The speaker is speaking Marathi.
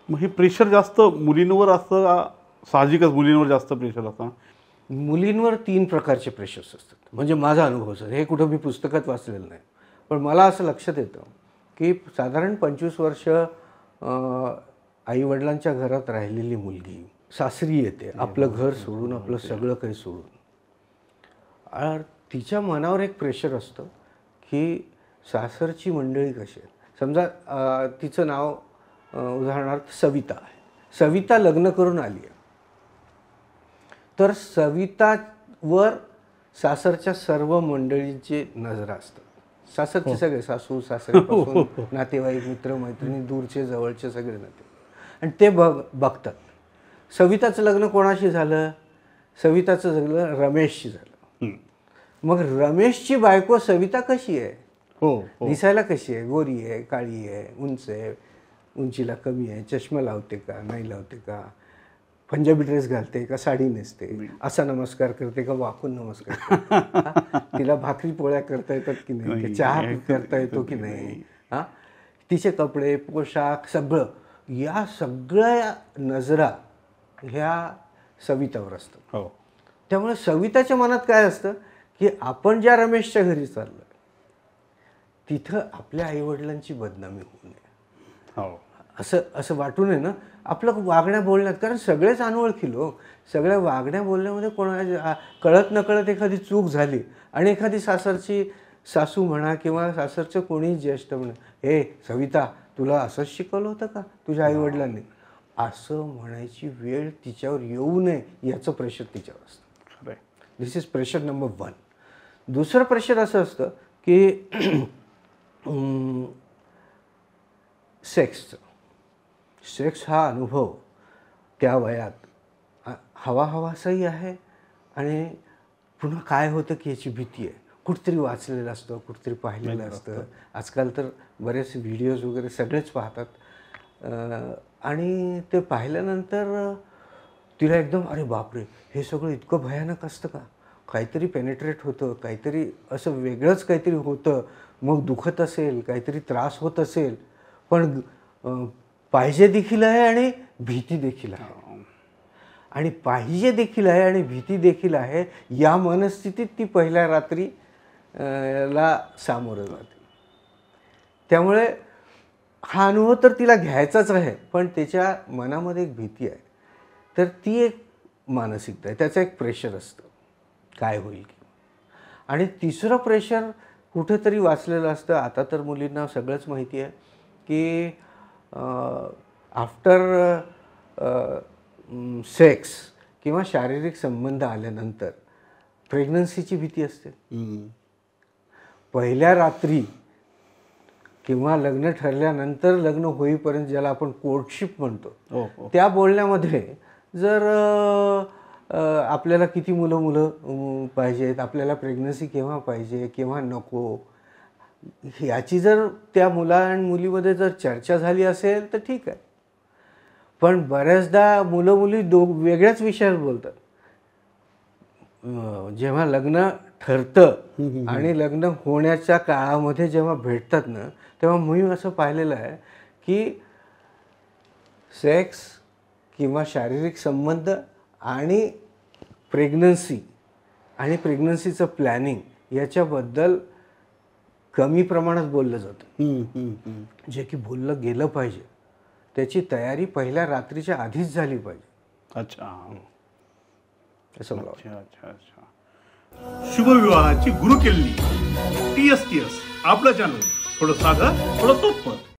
मग हे प्रेशर जास्त मुलींवर असतं का? साहजिकच मुलींवर जास्त प्रेशर असतं. मुलींवर 3 प्रकारचे प्रेशर्स असतात. म्हणजे माझा अनुभव सर, हे कुठं मी पुस्तकात वाचलेलं नाही, पण मला असं लक्षात येतं की साधारण 25 वर्ष आईवडिलांच्या घरात राहिलेली मुलगी सासरी येते, आपलं घर सोडून, आपलं सगळं काही सोडून. तिच्या मनावर एक प्रेशर असतं की सासरची मंडळी कशी आहेत. समजा तिचं नाव उदाहरणार्थ सविता आहे. सविता लग्न करून आली आहे, तर सवितावर सासरच्या सर्व मंडळींची नजर असतात. सासरचे सगळे, सासू सासऱ्यापासून नातेवाईक, मित्र मैत्रिणी, दूरचे जवळचे सगळे नाते, आणि ते बघतात. सविताचं लग्न कोणाशी झालं? सविताचं लग्न रमेशशी झालं. मग रमेशची बायको सविता कशी आहे? दिसायला कशी आहे? गोरी आहे, काळी आहे, उंच आहे, उंचीला कमी आहे, चष्मा लावते का नाही लावते का, पंजाबी ड्रेस घालते का साडी नेसते, असा नमस्कार करते का वाकून नमस्कार करते, तिला भाकरी पोळ्या करता येतात की नाही, चहा करता येतो की नाही, तिचे कपडे, पोशाख, सगळं, या सगळ्या नजरा ह्या सवितावर असतात. त्यामुळे सविताच्या मनात काय असतं की आपण ज्या रमेशच्या घरी चाललो तिथं आपल्या आईवडिलांची बदनामी होऊ नये, असं वाटू नये ना आपलं वागण्या बोलण्यात. कारण सगळेच अनोळखी लोक, सगळ्या वागण्या बोलण्यामध्ये कोणा कळत नकळत एखादी चूक झाली आणि एखादी सासरची सासू म्हणा किंवा सासरचं कोणी ज्येष्ठ म्हणा, हे सविता तुला असंच शिकवलं होतं का तुझ्या आईवडिलांनी, असं म्हणायची वेळ तिच्यावर येऊ नये याचं प्रेशर तिच्यावर असतं. दिस इज प्रेशर नंबर 1. दुसरं प्रेशर असं असतं की सेक्सचं. सेक्स हा अनुभव त्या वयात हवाहवासाही आहे आणि पुन्हा काय होतं की याची भीती आहे. कुठेतरी वाचलेलं असतं, कुठेतरी पाहिलेलं असतं. आजकाल तर बरेच व्हिडिओज वगैरे सगळेच पाहतात, आणि ते पाहिल्यानंतर तिला एकदम अरे बापरे हे सगळं इतकं भयानक असतं का, काहीतरी पेनिट्रेट होतं, काहीतरी असं वेगळंच काहीतरी होतं, मग दुखत असेल, काहीतरी त्रास होत असेल, पण पाहिजे देखील आहे आणि भीती देखील आहे. आणि पाहिजे देखील आहे आणि भीती देखील आहे, या मनस्थितीत ती पहिल्या रात्री ला सामोरं जाते. त्यामुळे हा अनुभव तर तिला घ्यायचाच आहे, पण त्याच्या मनामध्ये एक भीती आहे. तर ती एक मानसिकता आहे, त्याचं एक प्रेशर असतं काय होईल. आणि तिसरं प्रेशर कुठेतरी वाचलेलं असतं. आता तर मुलींना सगळंच माहिती आहे की आफ्टर सेक्स किंवा शारीरिक संबंध आल्यानंतर प्रेग्नन्सीची भीती असते. पहिल्या रात्री किंवा लग्न ठरल्यानंतर लग्न होईपर्यंत ज्याला आपण कोर्टशिप म्हणतो, त्या बोलण्यामध्ये जर आपल्याला किती मुलं पाहिजेत, आपल्याला प्रेग्नन्सी केव्हा पाहिजे केव्हा नको, याची जर त्या मुला आणि मुलीमध्ये जर चर्चा झाली असेल तर ठीक आहे. पण बऱ्याचदा मुलं मुली वेगळ्याच विषयावर बोलतात. जेव्हा लग्न ठरतं आणि लग्न होण्याच्या काळामध्ये जेव्हा भेटतात ना, तेव्हा मी असं पाहिलेलं आहे की सेक्स किंवा शारीरिक संबंध आणि प्रेग्नन्सी आणि प्रेग्नन्सीचं प्लॅनिंग याच्याबद्दल कमी प्रमाणात बोललं जातं. जे की बोललं गेलं पाहिजे, त्याची तयारी पहिल्या रात्रीच्या आधीच झाली पाहिजे. असं मला वाटतं. शुभविवाहाची गुरुकिल्ली TSTS आपलं चॅनल, थोडं साधं थोडं सोपं.